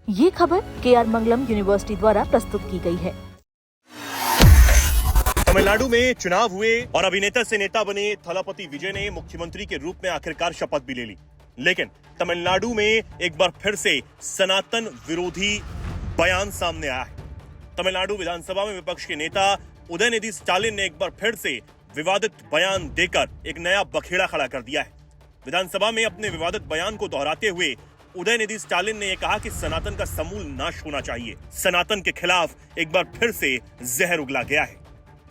ये खबर KR मंगलम university द्वारा प्रस्तुत की गई है। तमिलनाडु में चुनाव हुए और अभिनेता से नेता बने थलापति विजय ने मुख्यमंत्री के रूप में आखिरकार शपथ भी ले ली। लेकिन तमिलनाडु में एक बार फिर से सनातन विरोधी बयान सामने आया है। तमिलनाडु विधानसभा में विपक्ष के नेता उदयनिधि स्टालिन ने एक बार फिर से विवादित बयान देकर एक नया बखेड़ा खड़ा कर दिया है। विधानसभा में अपने विवादित बयान को दोहराते हुए उदयनिधि स्टालिन ने यह कहा कि सनातन का समूल नाश होना चाहिए। सनातन के खिलाफ एक बार फिर से जहर उगला गया है।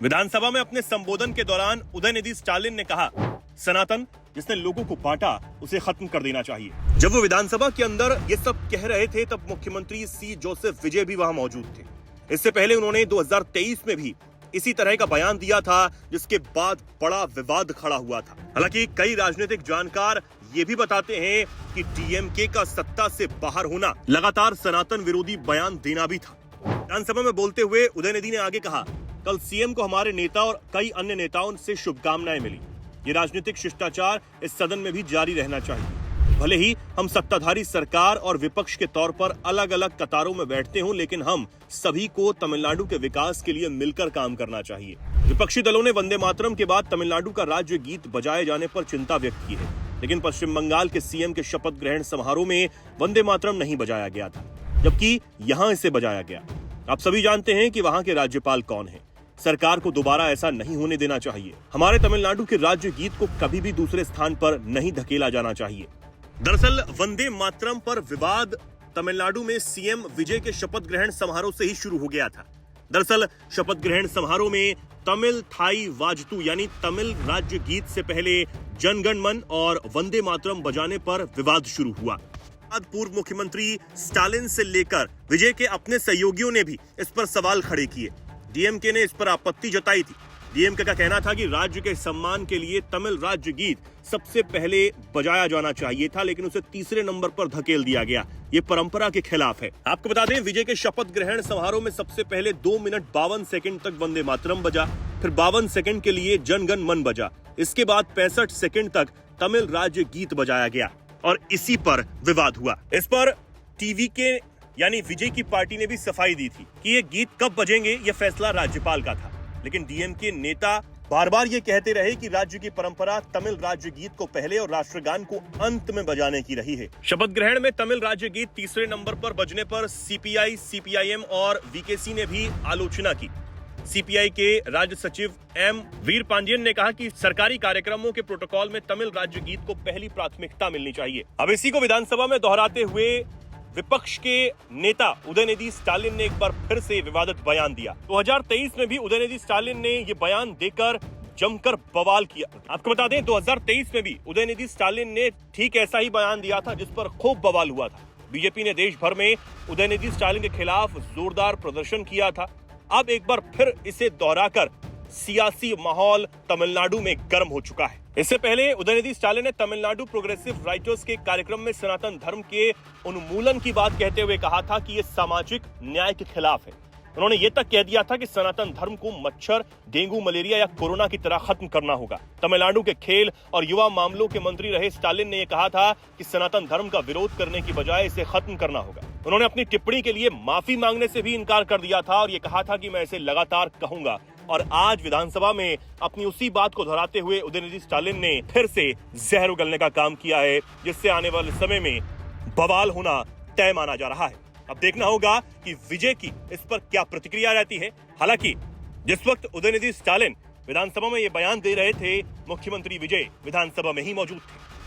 विधानसभा में अपने संबोधन के दौरान उदयनिधि स्टालिन ने कहा, सनातन जिसने लोगों को बांटा उसे खत्म कर देना चाहिए। जब वो विधानसभा के अंदर ये सब कह रहे थे तब मुख्यमंत्री सी जोसेफ विजय भी वहां मौजूद थे। इससे पहले उन्होंने 2023 में भी इसी तरह का बयान दिया था, जिसके बाद बड़ा विवाद खड़ा हुआ था। हालांकि कई राजनीतिक जानकार ये भी बताते हैं कि डीएमके का सत्ता से बाहर होना लगातार सनातन विरोधी बयान देना भी था। विधानसभा में बोलते हुए उदयनिधि ने आगे कहा, कल सीएम को हमारे नेता और कई अन्य नेताओं से शुभकामनाएं मिली। ये राजनीतिक शिष्टाचार इस सदन में भी जारी रहना चाहिए। भले ही हम सत्ताधारी सरकार और विपक्ष के तौर पर अलग अलग कतारों में बैठते हों, लेकिन हम सभी को तमिलनाडु के विकास के लिए मिलकर काम करना चाहिए। विपक्षी दलों ने वंदे मातरम के बाद तमिलनाडु का राज्य गीत बजाए जाने पर चिंता व्यक्त की है, लेकिन पश्चिम बंगाल के सीएम के शपथ ग्रहण समारोह में वंदे मातरम नहीं बजाया गया था, जबकि यहां इसे बजाया गया। आप सभी जानते हैं कि वहां के राज्यपाल कौन है। सरकार को दोबारा ऐसा नहीं होने देना चाहिए। हमारे तमिलनाडु के राज्य गीत को कभी भी दूसरे स्थान पर नहीं धकेला जाना चाहिए। दरअसल वंदे मातरम पर विवाद तमिलनाडु में सीएम विजय के शपथ ग्रहण समारोह से ही शुरू हो गया था। दरअसल शपथ ग्रहण समारोह में तमिल थाई वाजतू यानी तमिल राज्य गीत से पहले जनगण मन और वंदे मातरम बजाने पर विवाद शुरू हुआ। पूर्व मुख्यमंत्री स्टालिन से लेकर विजय के अपने सहयोगियों ने भी इस पर सवाल खड़े किए। डीएमके ने इस पर आपत्ति जताई थी। डीएमके का कहना था कि राज्य के सम्मान के लिए तमिल राज्य गीत सबसे पहले बजाया जाना चाहिए था, लेकिन उसे तीसरे नंबर पर धकेल दिया गया। ये परंपरा के खिलाफ है। आपको बता दें, विजय के शपथ ग्रहण समारोह में सबसे पहले 2 मिनट 52 सेकंड तक वंदे मातरम बजा, फिर 52 सेकंड के लिए जनगण मन बजा। इसके बाद 65 सेकंड तक तमिल राज्य गीत बजाया गया और इसी पर विवाद हुआ। इस पर टीवी के यानी विजय की पार्टी ने भी सफाई दी थी कि ये गीत कब बजेंगे यह फैसला राज्यपाल का था। लेकिन डीएमके नेता बार बार ये कहते रहे कि राज्य की परंपरा तमिल राज्य गीत को पहले और राष्ट्रगान को अंत में बजाने की रही है। शपथ ग्रहण में तमिल राज्य गीत तीसरे नंबर पर बजने पर सीपीआई, सीपीआईएम और वीकेसी ने भी आलोचना की। सीपीआई के राज्य सचिव एम वीर पांडियन ने कहा कि सरकारी कार्यक्रमों के प्रोटोकॉल में तमिल राज्य गीत को पहली प्राथमिकता मिलनी चाहिए। अब इसी को विधानसभा में दोहराते हुए विपक्ष के नेता उदयनिधि स्टालिन ने एक बार फिर से विवादित बयान दिया। 2023 में भी उदयनिधि स्टालिन ने ये बयान देकर जमकर बवाल किया। आपको बता दें, 2023 में भी उदयनिधि स्टालिन ने ठीक ऐसा ही बयान दिया था, जिस पर खूब बवाल हुआ था। बीजेपी ने देश भर में उदयनिधि स्टालिन के खिलाफ जोरदार प्रदर्शन किया था। अब एक बार फिर इसे दोहराकर सियासी माहौल तमिलनाडु में गर्म हो चुका है। इससे पहले उदयनिधि स्टालिन ने तमिलनाडु प्रोग्रेसिव राइटर्स के कार्यक्रम में सनातन धर्म के उन्मूलन की बात कहते हुए कहा था कि यह सामाजिक न्याय के खिलाफ है। उन्होंने ये तक कह दिया था कि सनातन धर्म को मच्छर, डेंगू, मलेरिया या कोरोना की तरह खत्म करना होगा। तमिलनाडु के खेल और युवा मामलों के मंत्री रहे स्टालिन ने यह कहा था कि सनातन धर्म का विरोध करने की बजाय इसे खत्म करना होगा। उन्होंने अपनी टिप्पणी के लिए माफी मांगने से भी इनकार कर दिया था और ये कहा था कि मैं इसे लगातार कहूंगा। और आज विधानसभा में अपनी उसी बात को दोहराते हुए उदयनिधि स्टालिन ने फिर से जहर उगलने का काम किया है, जिससे आने वाले समय में बवाल होना तय माना जा रहा है। अब देखना होगा कि विजय की इस पर क्या प्रतिक्रिया रहती है। हालांकि जिस वक्त उदयनिधि स्टालिन विधानसभा में ये बयान दे रहे थे, मुख्यमंत्री विजय विधानसभा में ही मौजूद थे।